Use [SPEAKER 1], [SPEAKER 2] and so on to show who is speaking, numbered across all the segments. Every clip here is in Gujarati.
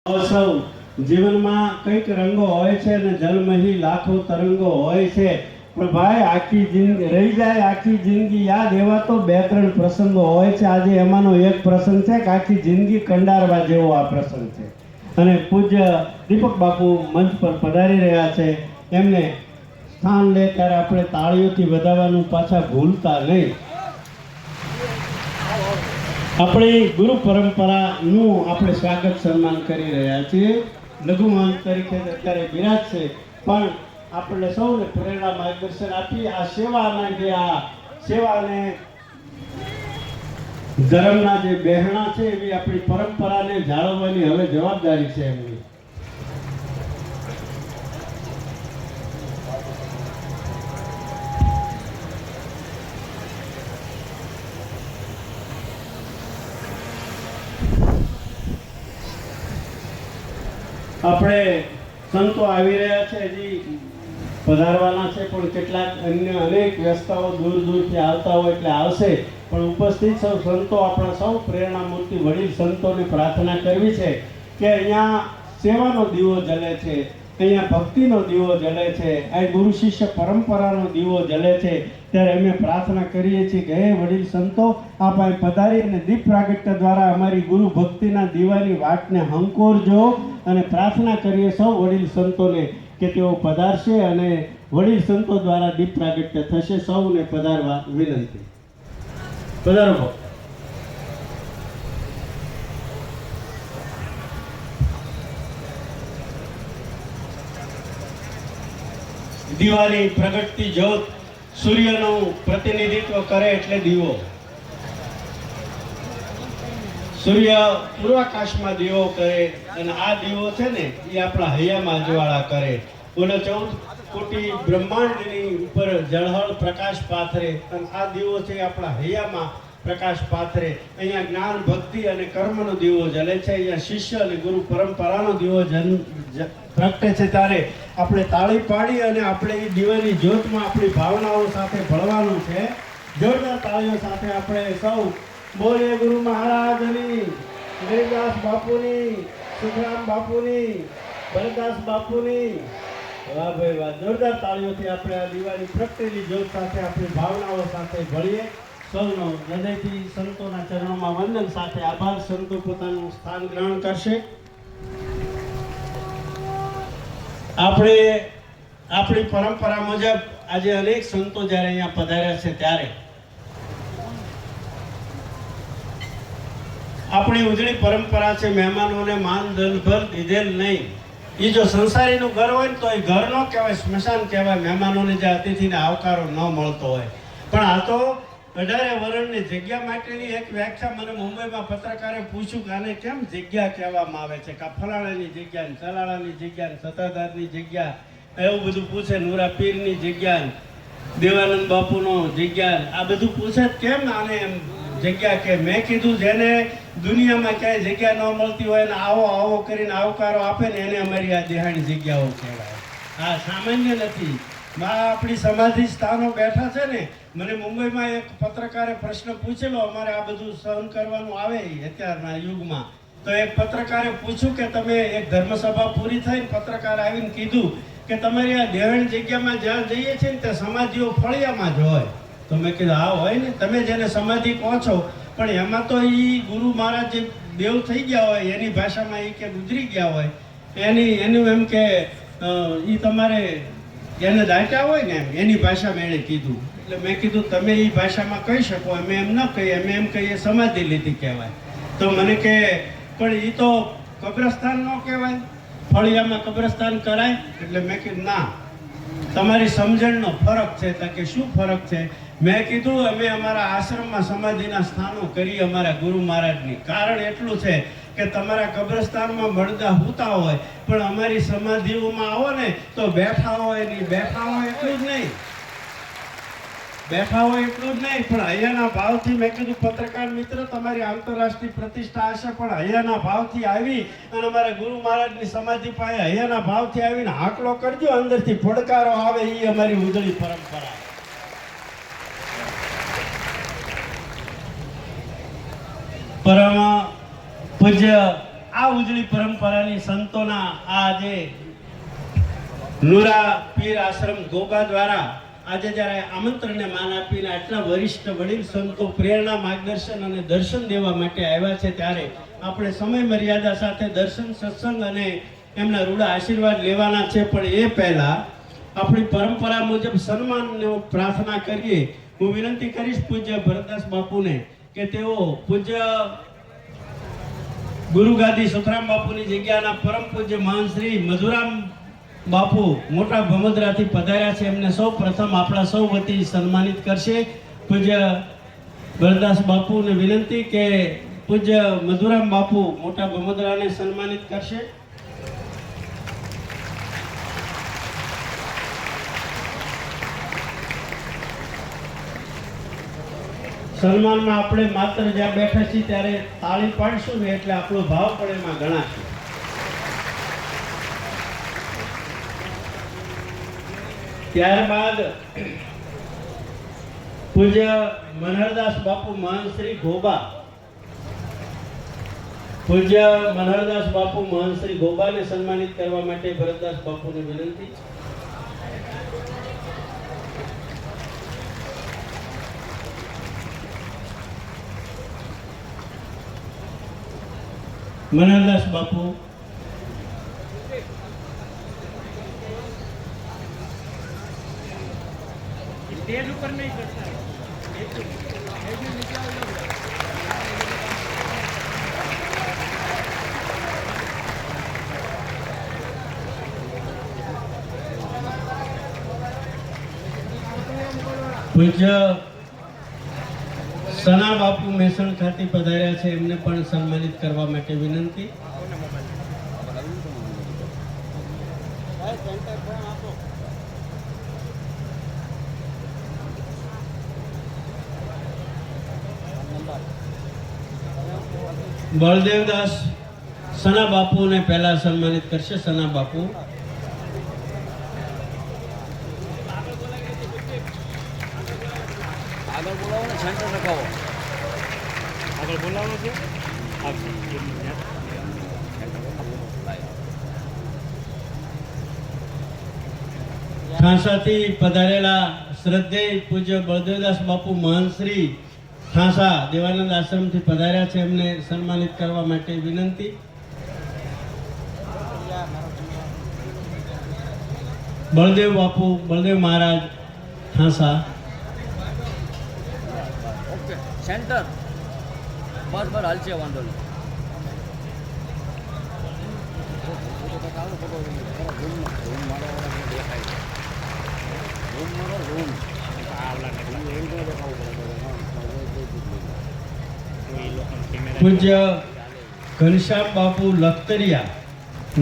[SPEAKER 1] સૌ જીવનમાં કંઈક રંગો હોય છે અને જલમહી લાખો તરંગો હોય છે, પણ ભાઈ આખી જિંદગી રહી જાય, આખી જિંદગી યાદ એવા તો બે ત્રણ પ્રસંગો હોય છે. આજે એમાંનો એક પ્રસંગ છે કે આખી જિંદગી કંડારવા જેવો આ પ્રસંગ છે. અને પૂજ્ય દીપક બાપુ મંચ પર પધારી રહ્યા છે. એમને સ્થાન લે ત્યારે આપણે તાળીઓથી વધાવવાનું પાછા ભૂલતા નહીં. આપણી ગુરુ પરંપરાનું આપણે સ્વાગત સન્માન કરી રહ્યા છીએ. લઘુમહંત તરીકે અત્યારે બિરાજ છે, પણ આપણે સૌને પ્રેરણા માર્ગદર્શન આપી આ સેવાના જે આ સેવાને ધર્મના જે બહેણા છે એવી આપણી પરંપરાને જાળવવાની હવે જવાબદારી છે એમની. આપણે સંતો આવી રહ્યા છે, હજી પધારવાના છે, પણ કેટલાક અન્ય અનેક વ્યવસ્થાઓ દૂર દૂરથી આવતા હોય એટલે આવશે. પણ ઉપસ્થિત સૌ સંતો, આપણા સૌ પ્રેરણામૂર્તિ વડીલ સંતોને પ્રાર્થના કરવી છે કે અહીંયા સેવાનો દીવો જલે છે, અહીંયા ભક્તિનો દીવો જલે છે, અહીં ગુરુ શિષ્ય પરંપરાનો દીવો જલે છે. ત્યારે અમે પ્રાર્થના કરીએ છીએ કે હે વડીલ સંતો, આપ અહીં પધારી અને દીપ પ્રાગટ્ય દ્વારા અમારી ગુરુ ભક્તિના દીવાની વાટને હંકોરજો. અને પ્રાર્થના કરીએ સૌ વડીલ સંતોને કે તેઓ પધારશે અને વડીલ સંતો દ્વારા દીપ પ્રાગટ્ય થશે. સૌને પધારવા વિનંતી. પધારો. દીવાની પ્રગટતી જ્યોત સૂર્યનું પ્રતિનિધિત્વ કરે એટલે દીવો. સૂર્ય પૂર્વાકાશમાં દીવો કરે અને આ દીવો છે ને એ આપણા હૈયામાં અજવાળા કરે. બોલો 14 કોટી બ્રહ્માંડની ઉપર જળહળ પ્રકાશ પાથરે અને આ દીવો છે આપણા હૈયામાં પ્રકાશ પાથરે. અહીંયા જ્ઞાન ભક્તિ અને કર્મનો દીવો જલે છે, અહીંયા શિષ્ય અને ગુરુ પરંપરાનો દીવો પ્રગટે છે. ત્યારે આપણે તાળી પાડી અને આપણે એ દીવાની જ્યોતમાં આપણી ભાવનાઓ સાથે ભળવાનું છે. જોરદાર તાળીઓ સાથે આપણે સૌ બોલે ગુરુ મહારાજની, હરિદાસ બાપુની, સુખરામ બાપુની, ભરતદાસ બાપુની. વાહ ભાઈ વાહ! જોરદાર તાળીઓથી આપણે આ દીવાની પ્રગટેલી જ્યોત સાથે આપણી ભાવનાઓ સાથે ભળીએ. સૌનો હૃદયથી સંતોના ચરણોમાં વંદન સાથે આભાર. સંતો પોતાનું સ્થાન ગ્રહણ કરશે. આપણે આપણી પરંપરા મુજબ આજે અનેક સંતો જ્યારે અહીંયા પધાર્યા છે ત્યારે આપણી ઉજળી પરંપરા છે મહેમાનોને માન દલભર દીધેલ નહીં. એ જો સંસારીનું ઘર હોય ને તો એ ઘર ન કહેવાય, સ્મશાન કહેવાય. મહેમાનોને જે અતિથિને આવકારો ન મળતો હોય. પણ આ તો 18 વર્ષની જગ્યા માટેની એક વ્યાખ્યા મને મુંબઈમાં પત્રકારે પૂછ્યું કે આને કેમ જગ્યા કહેવામાં આવે છે, કે ફલાણાની જગ્યા ને ચલાળાની જગ્યા ને સત્તાધારની જગ્યા, એવું બધું પૂછે. નુરા પીરની જગ્યા, દેવાનંદ બાપુનો જગ્યા, આ બધું પૂછે કેમ આને એમ જગ્યા કે. મેં કીધું જેને દુનિયામાં ક્યાંય જગ્યા ન મળતી હોય ને આવો આવો કરીને આવકારો આપે ને એને અમારી આ દેહાણી જગ્યાઓ કહેવાય. આ સામાન્ય નથી. આપણી સમાધિ સ્થાનો બેઠા છે ને. મને મુંબઈમાં એક પત્રકારે પ્રશ્ન પૂછેલો, અમારે આ બધું સહન કરવાનું આવે અત્યારના યુગમાં. તો એક પત્રકારે પૂછ્યું કે તમે એક ધર્મસભા પૂરી થઈને પત્રકાર આવીને કીધું કે તમારી આ દેહાણી જગ્યામાં જ્યાં જઈએ છીએ ને ત્યાં સમાધિઓ ફળિયામાં જ હોય. તો મેં કીધું હા હોય ને, તમે જેને સમાધિ કહો છો, પણ એમાં તો એ ગુરુ મહારાજ જે દેવ થઈ ગયા હોય એની ભાષામાં એ કે ગુજરી ગયા હોય એનું એમ કે એ તમારે એને દાટ્યા હોય ને એની ભાષામાં એણે કીધું. એટલે મેં કીધું તમે એ ભાષામાં કહી શકો, અમે એમ ન કહીએ, અમે એમ કહીએ સમાધિ લીધી કહેવાય. તો મને કે પણ એ તો કબ્રસ્તાન ન કહેવાય, ફળિયામાં કબ્રસ્તાન કરાય. એટલે મેં કીધું ના, તમારી સમજણનો ફરક છે. તો કે શું ફરક છે? મેં કીધું અમે અમારા આશ્રમમાં સમાધિના સ્થાનો કરીએ અમારા ગુરુ મહારાજની. કારણ એટલું છે કે તમારા કબ્રસ્તાનમાં મરદા સૂતા હોય, પણ અમારી સમાધિઓમાં આવો ને તો બેઠા હોય નહીં. બેઠા હોય એટલું જ નહીં, બેઠા હોય એટલું જ નહીં, પણ હૈયાના ભાવથી. મેં કીધું પત્રકાર મિત્ર, તમારી આંતરરાષ્ટ્રીય પ્રતિષ્ઠા હશે, પણ હૈયાના ભાવથી આવી અને અમારા ગુરુ મહારાજની સમાધિ પાસે હૈયાના ભાવથી આવીને હાકલો કરજો, અંદરથી પડકારો આવે. એ અમારી ઉજળી પરંપરા. પરમ પૂજ્ય આ ઉજળી પરંપરાની સંતોના આ જે નુરા પીર આશ્રમ ગોગા દ્વારા આજે જ્યારે આમંત્રણને માન આપીને આટલા વરિષ્ઠ વડીલ સંતો પ્રેરણા માર્ગદર્શન અને દર્શન દેવા માટે આવ્યા છે, ત્યારે આપણે સમય મર્યાદા સાથે દર્શન સત્સંગ અને એમના રૂડા આશીર્વાદ લેવાના છે. પણ એ પહેલા આપણી પરંપરા મુજબ સન્માનની પ્રાર્થના કરીએ. હું વિનંતી કરીશ પૂજ્ય ભરતદાસ બાપુને કે તેઓ પૂજ્ય ગુરુગાદી સુખરામ બાપુની જગ્યાના પરમ પૂજ્ય મહાન શ્રી મધુરામ બાપુ મોટા ભમદરાથી પધાર્યા છે, એમને સૌ પ્રથમ આપણા સૌ વતી સન્માનિત કરશે. પૂજ્ય ભરતદાસ બાપુને વિનંતી કે પૂજ્ય મધુરામ બાપુ મોટા ભમદરાને સન્માનિત કરશે. સન્માનમાં આપણે માત્ર જ્યાં બેઠા છીએ ત્યારે તાળી પાડશું ને એટલે આપણો ભાવ પણ એમાં ગણાશે. ત્યારબાદ પૂજ્ય મનહરદાસ બાપુ મહાન શ્રી ગોબા, પૂજ્ય મનહરદાસ બાપુ મહાન શ્રી ગોબાને સન્માનિત કરવા માટે ભરતદાસ બાપુને વિનંતી. મનહરદાસ બાપુ સ્ટેજ ઉપર નહીં કરતા. પૂજ્ય સના બાપુ મેસણ ખાતે પધાર્યા છે, એમને પણ સન્માનિત કરવા માટે વિનંતી. બળદેવદાસ સના બાપુને પહેલા સન્માનિત કરશે. સના બાપુ
[SPEAKER 2] આગળ બોલાવો ને, સેન્ટર રખાવો.
[SPEAKER 3] આગળ બોલાવવાનું છે.
[SPEAKER 1] ઠાંસાથી પધારેલા શ્રદ્ધેય પૂજ્ય બળદેવદાસ બાપુ મહાન શ્રી ઠાંસા દેવાનંદ આશ્રમથી પધાર્યા છે, એમને સન્માનિત કરવા માટે વિનંતી. બળદેવ બાપુ, બળદેવ મહારાજ ઠાંસા.
[SPEAKER 2] ઓકે, સેન્ટર બસ બસ હાલશે, વાંધો નહીં.
[SPEAKER 1] પૂજ્ય ઘનશ્યામ બાપુ લખતરિયા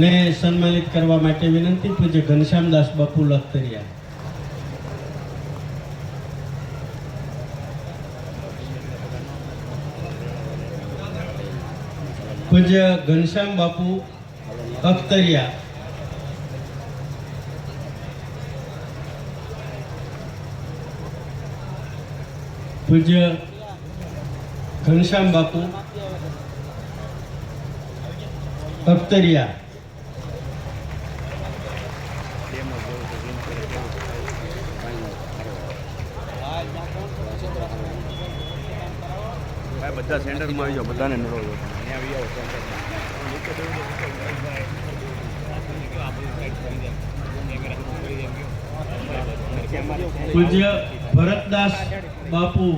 [SPEAKER 1] ને સન્માનિત કરવા માટે વિનંતી. પૂજ્ય ઘનશ્યામદાસ બાપુ લખતરિયા. પૂજ્ય ઘનશ્યામ બાપુ અખ્તરિયા. પૂજ્ય ઘનશ્યામ બાપુ અખ્તરિયા.
[SPEAKER 3] બધા સેન્ટરમાં આવી જાઓ, બધાને મેળવો.
[SPEAKER 1] પૂજ્ય ભરતદાસ બાપુ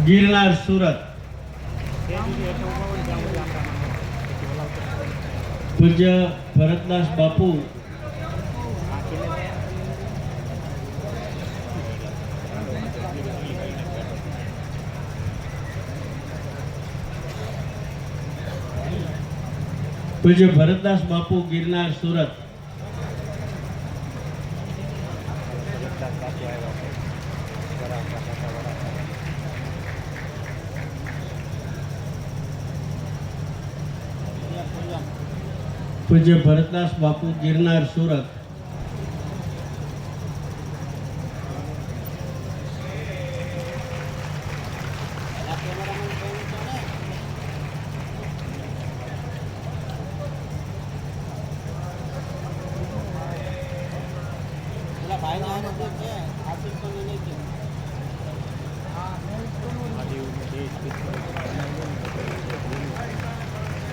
[SPEAKER 1] ગિરનાર સુરત. પૂજ્ય ભરતદાસ બાપુ પૂજ્ય ભરતદાસ બાપુ ગિરનાર સુરત. પૂજ્ય ભરતદાસ બાપુ ગિરનાર સુરત.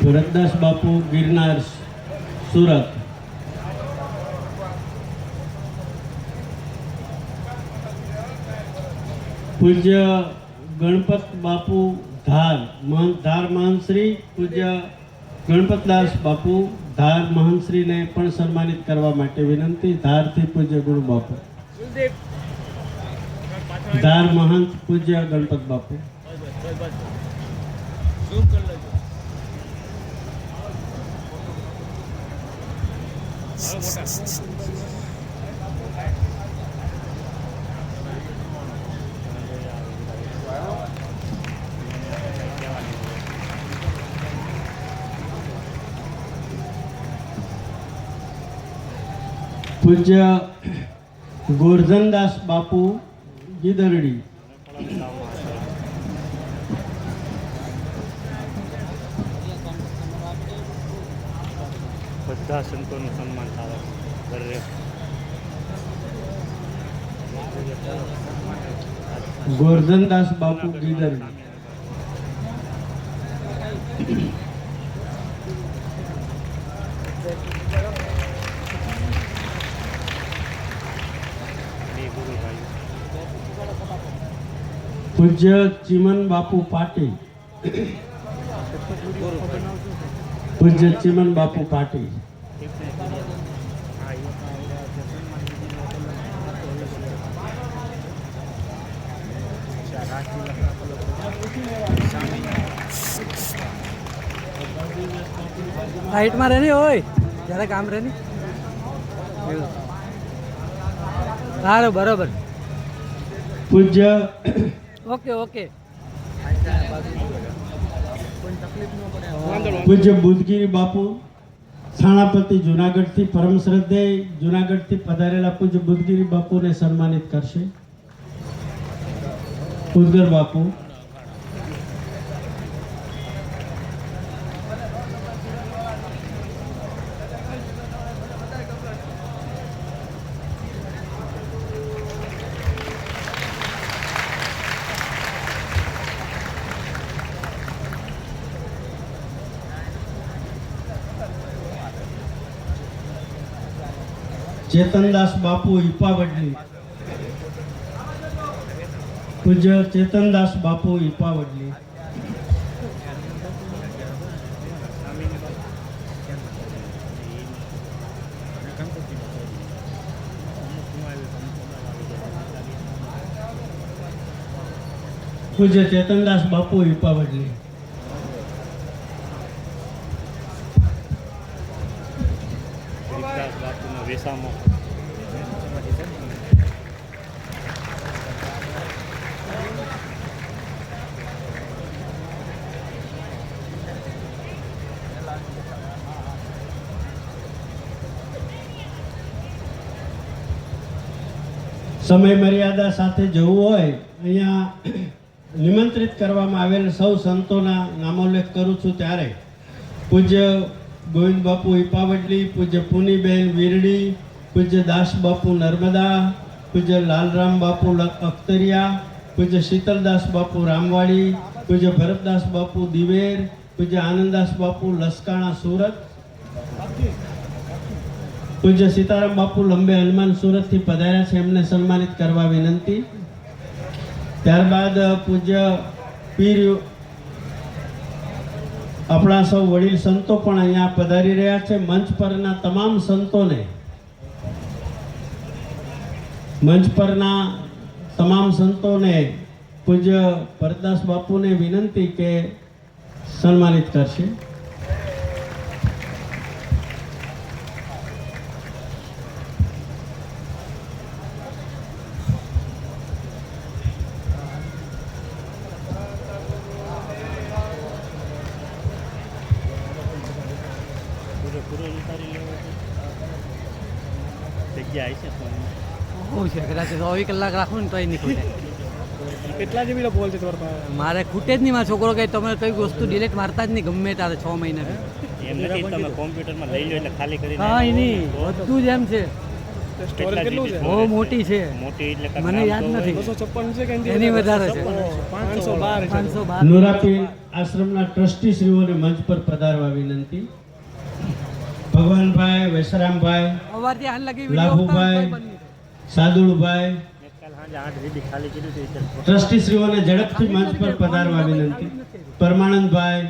[SPEAKER 1] ભરતદાસ બાપુ ગિરનાર સુરત. પૂજ્ય ગણપત બાપુ ધાર ધાર મહંતશ્રી, પૂજ્ય ગણપતદાસ બાપુ ધાર મહંતશ્રીને પણ સન્માનિત કરવા માટે વિનંતી. ધારથી પૂજ્ય ગુરુ બાપુ ધાર મહંત પૂજ્ય ગણપત બાપુ. પૂજ્ય ગોરધનદાસ બાપુ ગીદરડી.
[SPEAKER 3] બધા સંતોનું સન્માન થાય ઘરે.
[SPEAKER 1] ગોરધનદાસ બાપુ ગીદરડી. પૂજ્ય ચિમન બાપુ પાટી. પૂજ્ય ચિમન બાપુ પાટી.
[SPEAKER 4] હાઈટમાં રહેની હોય જ્યારે કામ રહેની. સારું બરોબર.
[SPEAKER 1] પૂજ્ય
[SPEAKER 4] ઓકે ઓકે.
[SPEAKER 1] પૂજ્ય બુદ્ધગીરી બાપુ થાણાપતિ જુનાગઢથી પરમ શ્રદ્ધેય જુનાગઢથી પધારેલા પૂજ્ય બુદ્ધગીરી બાપુને સન્માનિત કરશે. ઉદગર બાપુ. ચેતનદાસ બાપુ ઈપાવડલી. પૂજ્ય ચેતનદાસ બાપુ ઈપાવડલી. પૂજ્ય ચેતનદાસ બાપુ ઈપાવડલી.
[SPEAKER 3] હરિદાસ બાપુનો વેસામો.
[SPEAKER 1] સમય મર્યાદા સાથે જવું હોય અહીંયા નિમંત્રિત કરવામાં આવેલ સૌ સંતોના નામોલ્લેખ કરું છું. ત્યારે પૂજ્ય ગોવિંદ બાપુ ઈપાવડલી, પૂજ્ય પુનીબેન વીરડી, પૂજ્ય દાસ બાપુ નર્મદા, પૂજ્ય લાલરામ બાપુ અખ્તરિયા, પૂજ્ય શીતલદાસ બાપુ રામવાડી, પૂજ્ય ભરતદાસ બાપુ દિવેર, પૂજ્ય આનંદદાસ બાપુ લસકાણા સુરત, પૂજ્ય સીતારામ બાપુ લંબે હનુમાન સુરતથી પધાર્યા છે, એમને સન્માનિત કરવા વિનંતી. ત્યારબાદ પૂજ્ય પીર આપણા સૌ વડીલ સંતો પણ અહીંયા પધારી રહ્યા છે. મંચ પરના તમામ સંતોને, મંચ પરના તમામ સંતોને પૂજ્ય ભરતદાસ બાપુને વિનંતી કે સન્માનિત કરશે.
[SPEAKER 3] જગ્યા આવી છે
[SPEAKER 4] શું છે કદાચ 24 કલાક રાખું ને તોય નહીં ખૂટે.
[SPEAKER 3] કેટલા જીબી બોલ છે તમારા પાસે?
[SPEAKER 4] મારે ખૂટે જ નહીં. મારો છોકરો કહે તમે કઈ વસ્તુ ડિલીટ મારતા જ નહીં ગમે ત્યારે 6 મહિના.
[SPEAKER 3] એમ નથી, તમે કોમ્પ્યુટરમાં લઈ લો એટલે ખાલી કરી
[SPEAKER 4] કાંઈ નહીં, બધું જ એમ છે.
[SPEAKER 3] સ્ટોરેજ કેટલું છે?
[SPEAKER 4] બહુ મોટી છે.
[SPEAKER 3] મોટી એટલે કાંઈક
[SPEAKER 4] મને
[SPEAKER 3] નામ
[SPEAKER 4] યાદ
[SPEAKER 3] તો
[SPEAKER 4] નથી.
[SPEAKER 3] 256 છે કે
[SPEAKER 4] એની વધારે છે.
[SPEAKER 3] 512 છે.
[SPEAKER 4] 512.
[SPEAKER 1] નુરાપીર આશ્રમના ટ્રસ્ટી શ્રીઓને મંચ પર પધારવા વિનંતી. ભગવાનભાઈ, વેસરામભાઈ,
[SPEAKER 4] સવારથી હાલ લગી
[SPEAKER 1] લાભુભાઈ, સાદુળભાઈ,
[SPEAKER 3] કાલ સાંજે 8 સુધી ખાલી કર્યું હતું.
[SPEAKER 1] ટ્રસ્ટી શ્રીઓને ઝડપથી મંચ પર પધારવા વિનંતી. પરમાનંદભાઈ,